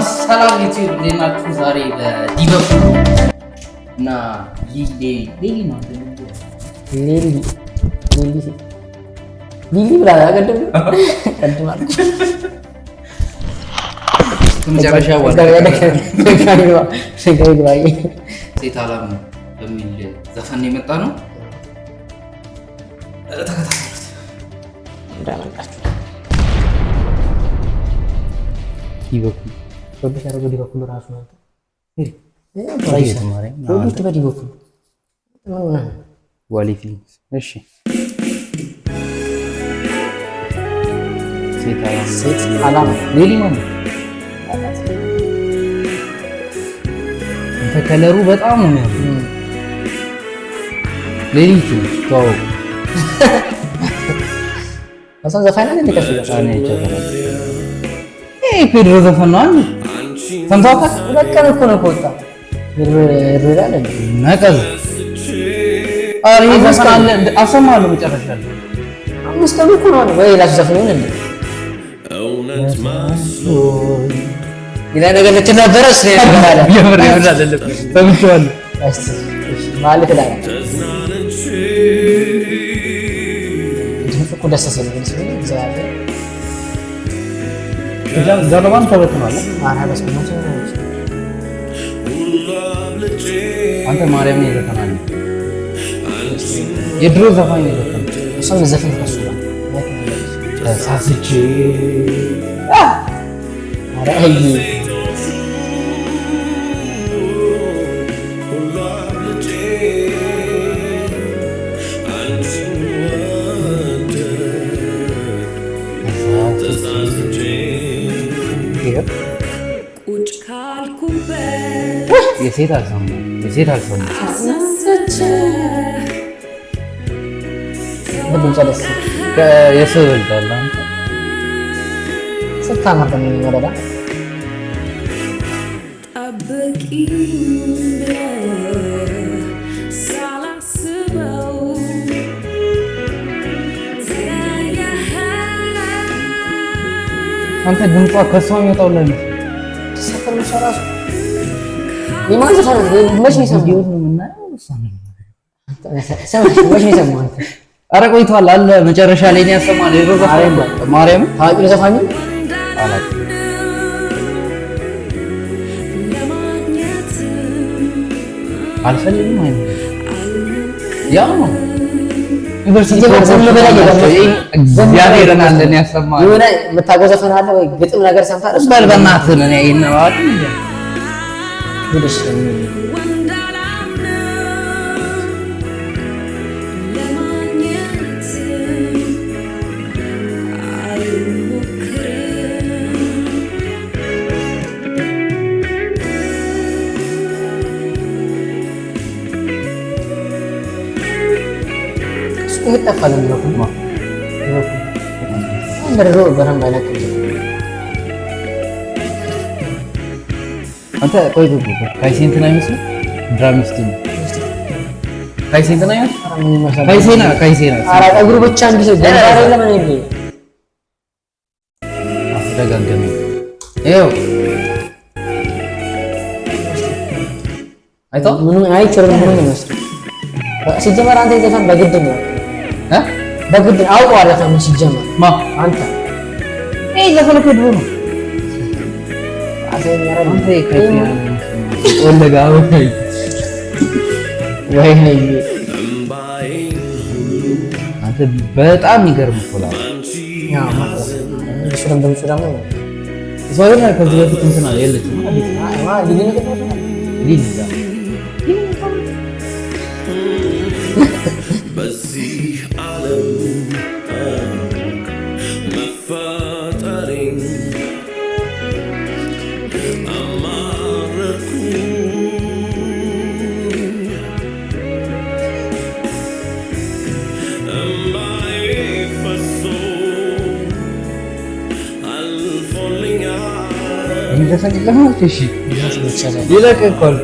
ሰላም ዩቲዩብ እንዴት ናችሁ? ዛሬ ለዲበኩ እና ሌሊ ማለት ነው። ሌሊ ብላ አቀደም መጨረሻ ሴት አላም በሚል ዘፈን የመጣ ነው። ተከታተሉት እንዳመጣችሁ ዲበኩ በብቻው ዲበኩ ራሱ ነው ዲበኩ ዋሊፊ እሺ ሴት አላም ሌሊ ማለት ከለሩ በጣም ነው የሚያምረው። ሌሊቱ ታው አሰን ዘፋኝ ነው እንደከፈለ ነው ይቻላል። ፔድሮ ዘፈን ነው አንተ ሰምታውቃ በቀን እኮ ነው ከወጣ ይረዳል ነቀዝ አሪ ዘፈን አሰማለሁ መጨረሻ ላይ አምስት ቀን እኮ ነው ወይ ላሽ ዘፈን ነው እንዴ እውነት ማሶ ይላ ነገር ለተነበረ ስለያለ የምር አይደለም ሰምቷል ማለት ላይ እኮ ደስ ስለኝ እግዚአብሔር ዛሬዋን ተበትኗል። አንተ ማርያም ነው ዘፈናል የድሮ ዘፋኝ ነው ዘፈን እሱም ዘፈን ተሰራ ሳስቼ አራይ ቁጭ ካልኩበት የሴት አልሰማ በድምጽ ደስ የሰው ይልዳል አንተ ስታመር በሚወረዳ ጠብቂ ሳላስበው አንተ ድምጿ ከሰው የሚወጣው ለምን ተሰፈር መሰራሱ የማን ዘፈን መች ነው ሰው እና መች ነው ሰማው አንተ ኧረ ቆይቷል አለ መጨረሻ ላይ ነው ያሰማል የሮዛ ማርያም ታዋቂ ዘፋኝ አላት አልፈልግም አይደል ያው ነው ዩኒቨርሲቲ ኮርስ እግዚአብሔርን አለን ያሰማል የሆነ የምታውቀው ዘፈን አለ ወይ ግጥም ነገር ሰምታ እሱ በል በእናትህ ነው ይሄን ዋት ወደሽ ይጠፋል ነው እንደሮ በረም ባላክ አንተ ቆይ ካይሴንት ነው የሚመስለው ድራሚስት ነው ካይሴንት ነው ካይሴና አራ እግሩ ብቻ እንዲሰው ደራራ ለምን እንዴ አስደጋገመ ይኸው አይቶ ምንም አይችልም ምንም ይመስል ሲጀመር አንተ ዘፈን በግድ ነው በግድ አውቀዋል ዘፈን ሲጀመር ማ አንተ ዘፈን እኮ ድሮ ነው አንተ ከዚህ ወለጋ ወይ አንተ በጣም ይገርም ፎላ ያ ማለት እሱንም ደግሞ ዛሬ ከዚህ በፊት እንትና የለችም ሊዛ በዚህ ዓለም መፈጠሬን አማረኩ እምባዬ ፈሶ አልፎልኛል እንደሰለማች እሺ ይለቀ ኮል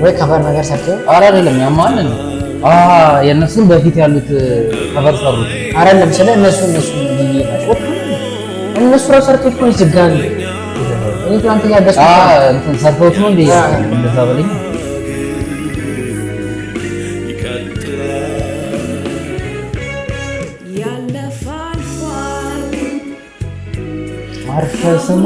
ወይ ከበር ነገር ሰርተው ኧረ አይደለም ያማል ነው የነሱን በፊት ያሉት ከበር ሰሩት አይደለም ስለ እነሱ እነሱ ራሱ ሰርተው እኮ ይዝጋሉ እኔ ትናንት ያደረኩት እንትን ሰርተውት ነው እንዴ? እንደዛ በለኝ። አርፈህ ስማ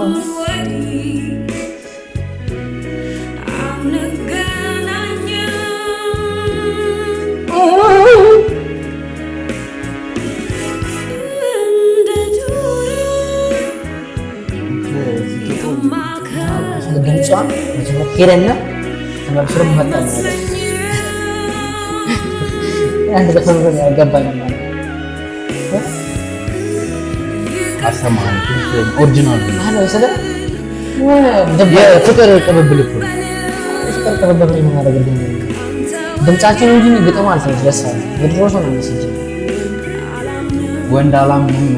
ድምጿ ሄደና ተመልሶ መጣ ማለት አንድ ዘፈን ነው ያገባኝ ማለት አሰማኝ ኦሪጂናል አለ ወሰደ የፍቅር ቅብብል እኮ ፍቅር ቅብብል ምን ያደርግልኝ ድምጻችን እንጂ ግጥም አልፈለስ ደስ አለ የድሮ ሰው ነው መስጂ ወንድ አላምንም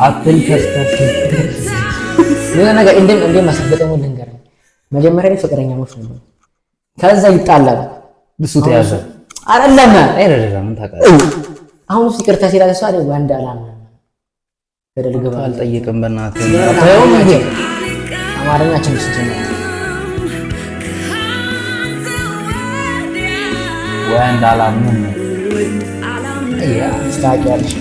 አትል ከስተፍ የሆነ ነገር እንደ ማስገጠሙ ልንገርህ መጀመሪያ ላይ ፍቅረኛሞች ነበር ከዛ ይጣላል እሱ ተያዘ አይደለም አይደለም ምን ታውቃለህ አሁን ይቅርታ ሲላል እሱ አይደል ወንድ አላምንም ገደል ገባ አልጠይቅም በእናትህ ታየው እንጂ አማርኛችን ሲጀምር ወንድ አላምንም ያ ስታቂያለሽ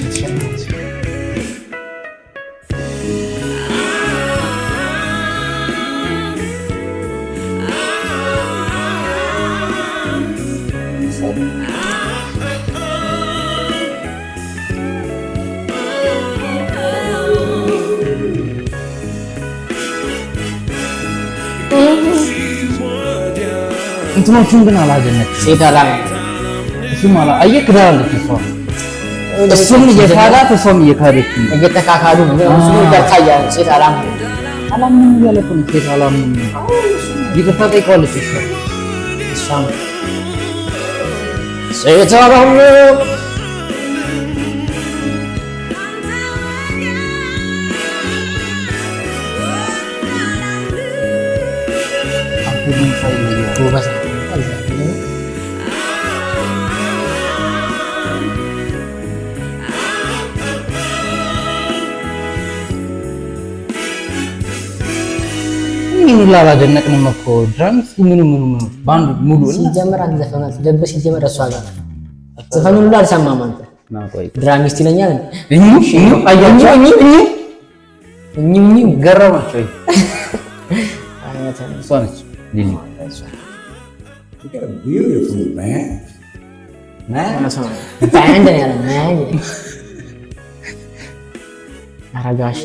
እንትኖቹን ግን አላገኘች ሴት አላማ እሱም አላ አየክዳለች እሱም እየካዳት እሷም እየካደች እየተካካዱ ነው እሱ ይታያል ሴት አላማ አላምንም እያለ እኮ ነው ሴት አላምንም ይቅርታ ጠይቀዋለች እሷም ሴት አላማ በስ ይሄን ላላደነቅንም እኮ ድራምስ ምኑ ባንድ ሙሉ ሲጀመር አንተ ዘፈናል ደብስ ሲጀመር እሷ ጋር ዘፈኑ ሁሉ አልሰማም አንተ ናቆይ ድራሚስት ይለኛል እኚህ ገረማቸው እሷ ነች ሊሊ You got a beautiful man. ባንድ ነው ያለው ማን አራጋሽ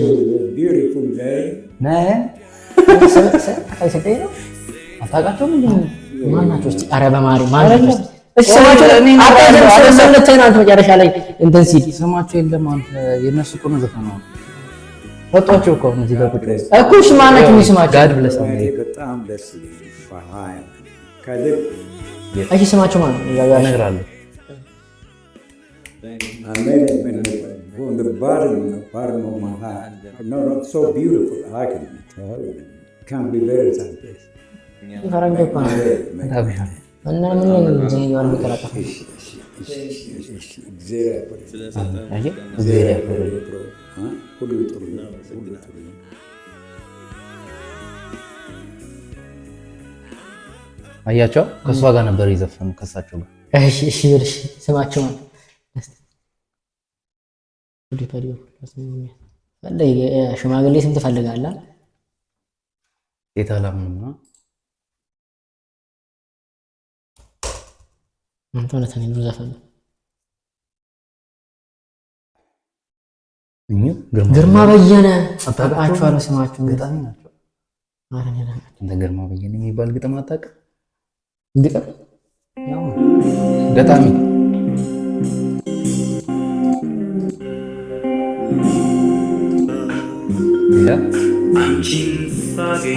Beautiful day. አታውቃቸው ማናቸው እስቲ ኧረ በማሪ ማናቸው እሺ ስማቸው መጨረሻ ላይ እንትን ሲል ስማቸው የለም አንተ የነሱ እኮ ነው ዘፈኑ ወጣቸው እኮ እነዚህ ጋር ቁጭ እኮ እሺ ማናቸው የሚስማቸው ጋድ ብለህ ሰማኝ በጣም ደስ ይላል። ከልብ እሺ ስማቸው ማለት ነው እነግርሃለሁ I made it from the bottom of my heart. No, so beautiful. I can tell you. Can't be better than this. ፈረንጆ እኮ ነው እና ምን ነው እዚህ ያው የሚቀራቀፍ አያቸው ከሷ ጋር ነበር የዘፈኑ ከሳቸው ጋር እሺ እሺ እሺ ስማቸው ማለት ሽማግሌ ስም ትፈልጋለህ? ሴት አላምንም ነው አንተ ለተኔ ነው ዘፈን ግርማ በየነ አታውቃቸዋለሁ ስማቸው ገጣሚ ናቸው እንደ ግርማ በየነ የሚባል ግጥም አታውቅም ግጥም ያው ገጣሚ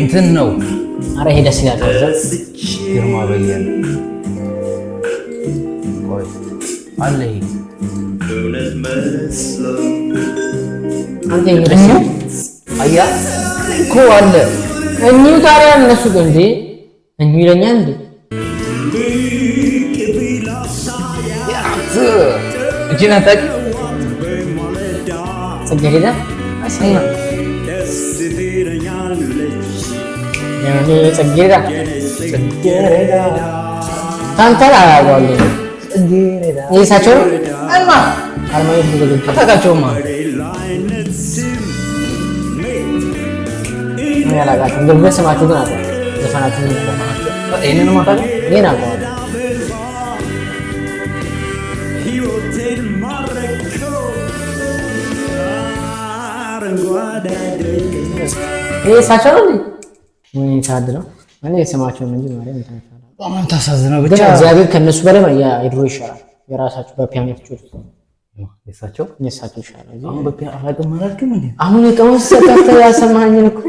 እንትን ነው ኧረ ይሄ ደስ ይላል ግርማ በየነ ቆይ አለ ይሄ አንተ ይሄ አያ እኮ አለ እኚህ ታዲያ እነሱ ግን እንዴ እኚህ ይለኛል እንዴ እቺን አታውቅም ጽጌረዳ አሰማ ያኔ ጽጌረዳ ታንተራ ያጓል ጽጌረዳ ይሳቸው አልማ አርማዬ ተዘግቶ አታውቃቸውማ። ያላጋት እንደው ስማችሁ ግን አውቀዋለሁ። ዘፈናችሁ ምን ዘፈናችሁ? ይሄንን ነው የማታውቀው? ይሄን አውቀዋለሁ። ይሄ ሳቸው ነው ወይ ታድለው? እኔ ስማቸው ነው እንጂ ማለት ነው። በጣም ታሳዝነው። ብቻ እግዚአብሔር ከነሱ በላይ የድሮ ይሻላል። የራሳቸው በፒያኖ ተጫወቱ የሳቸው ይሻላል። አሁን በፒያኖ አላውቅም አላልክም እንዴ? አሁን የቀውስ ሰጣተ ያሰማኸኝን እኮ